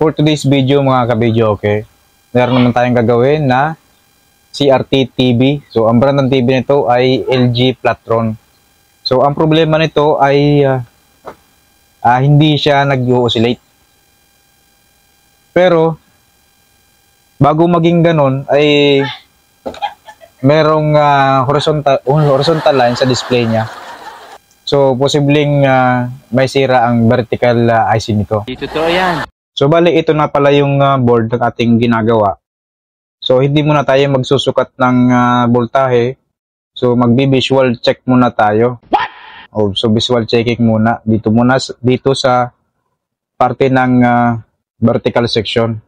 for today's video mga ka-video, okay, meron naman tayong gagawin na CRT TV. So ang brand ng TV nito ay LG Platron. So ang problema nito ay hindi siya nag-oscillate. Pero bago maging ganon ay merong horizontal line sa display niya. So posibleng may sira ang vertical IC nito. Totoo yan. So bali ito na pala yung board ng ating ginagawa. So hindi muna tayo magsusukat ng voltahe. So magbi-visual check muna tayo. What? So visual checking muna dito sa parte ng vertical section.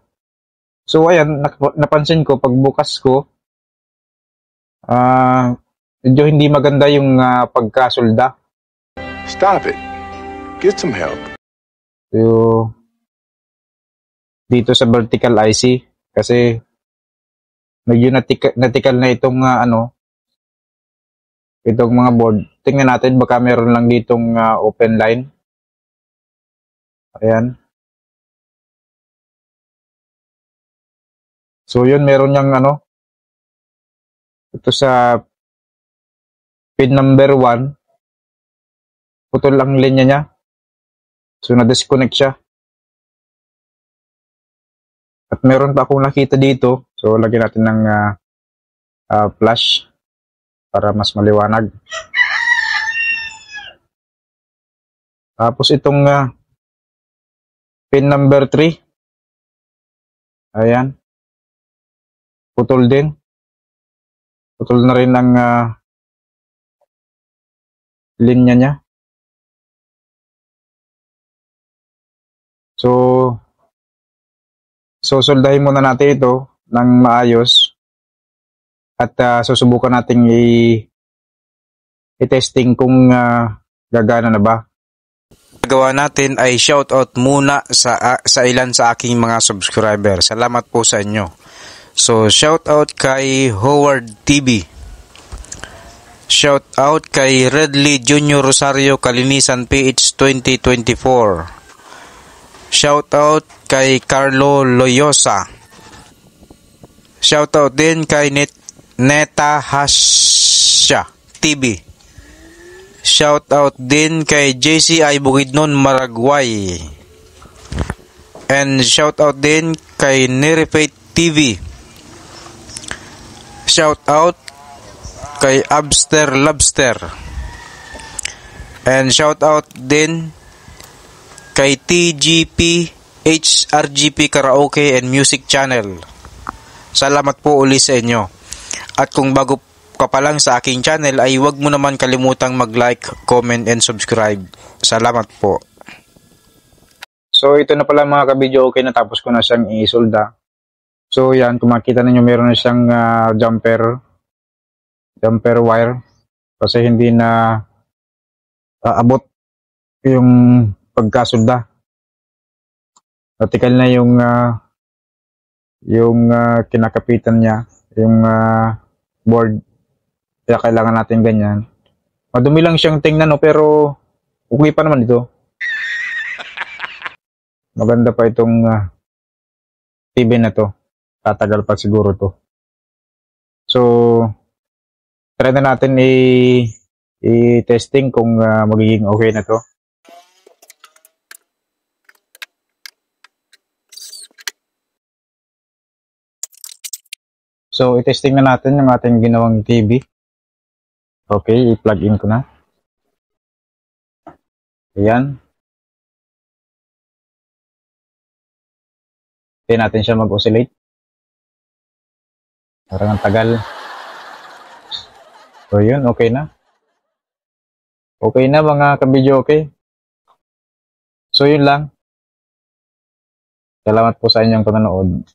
So ayan, napansin ko pagbukas ko medyo hindi maganda yung pagkasulda. Stop it. Get some help. So dito sa vertical IC kasi medyo natikal na itong itong mga board. Tingnan natin baka meron lang ditong open line. Ayan. So yun, meron yang ito sa pin number 1 putol ang linya niya. So na-disconnect siya. At meron pa akong nakita dito. So lagyan natin ng flash para mas maliwanag. Tapos itong pin number 3. Ayan. Putol din. Putol na rin ang linya niya. So soldahin muna natin ito ng maayos at susubukan nating i-testing kung gagana na ba. Gagawa natin ay shoutout muna sa ilan sa aking mga subscriber. Salamat po sa inyo. So shoutout kay Howard TV. Shoutout kay Redley Junior Rosario Kalinisan PH 2024. Shoutout kay Carlo Loyosa. Shoutout din kay Neta Hasha TV. Shoutout din kay JCI Bukidnon Maragway. And shoutout din kay Nerefate TV. Shoutout kay Abster Lobster. And shoutout din kay TGP HRGP Karaoke and Music Channel. Salamat po uli sa inyo. At kung bago ka pa lang sa aking channel ay huwag mo naman kalimutang mag-like, comment, and subscribe. Salamat po. So ito na pala mga ka-video, okay, natapos ko na siyang isolda. So yan, kung makita ninyo meron na siyang jumper wire kasi hindi na abot yung pagkasulda. Vertical na yung kinakapitan niya, yung board. Kaya kailangan natin ganyan. Madumi lang siyang tingnan, pero okay pa naman ito. Maganda pa itong TV na to. Tatagal pa siguro to. So try na natin i-testing kung magiging okay na to. So i-testing na natin yung ating ginawang TV. Okay, i-plug in ko na. Ayan. Hintayin natin siya mag-oscillate. Parang ang tagal. So yun, okay na. Okay na mga ka-video, okay? So yun lang. Salamat po sa inyong panonood.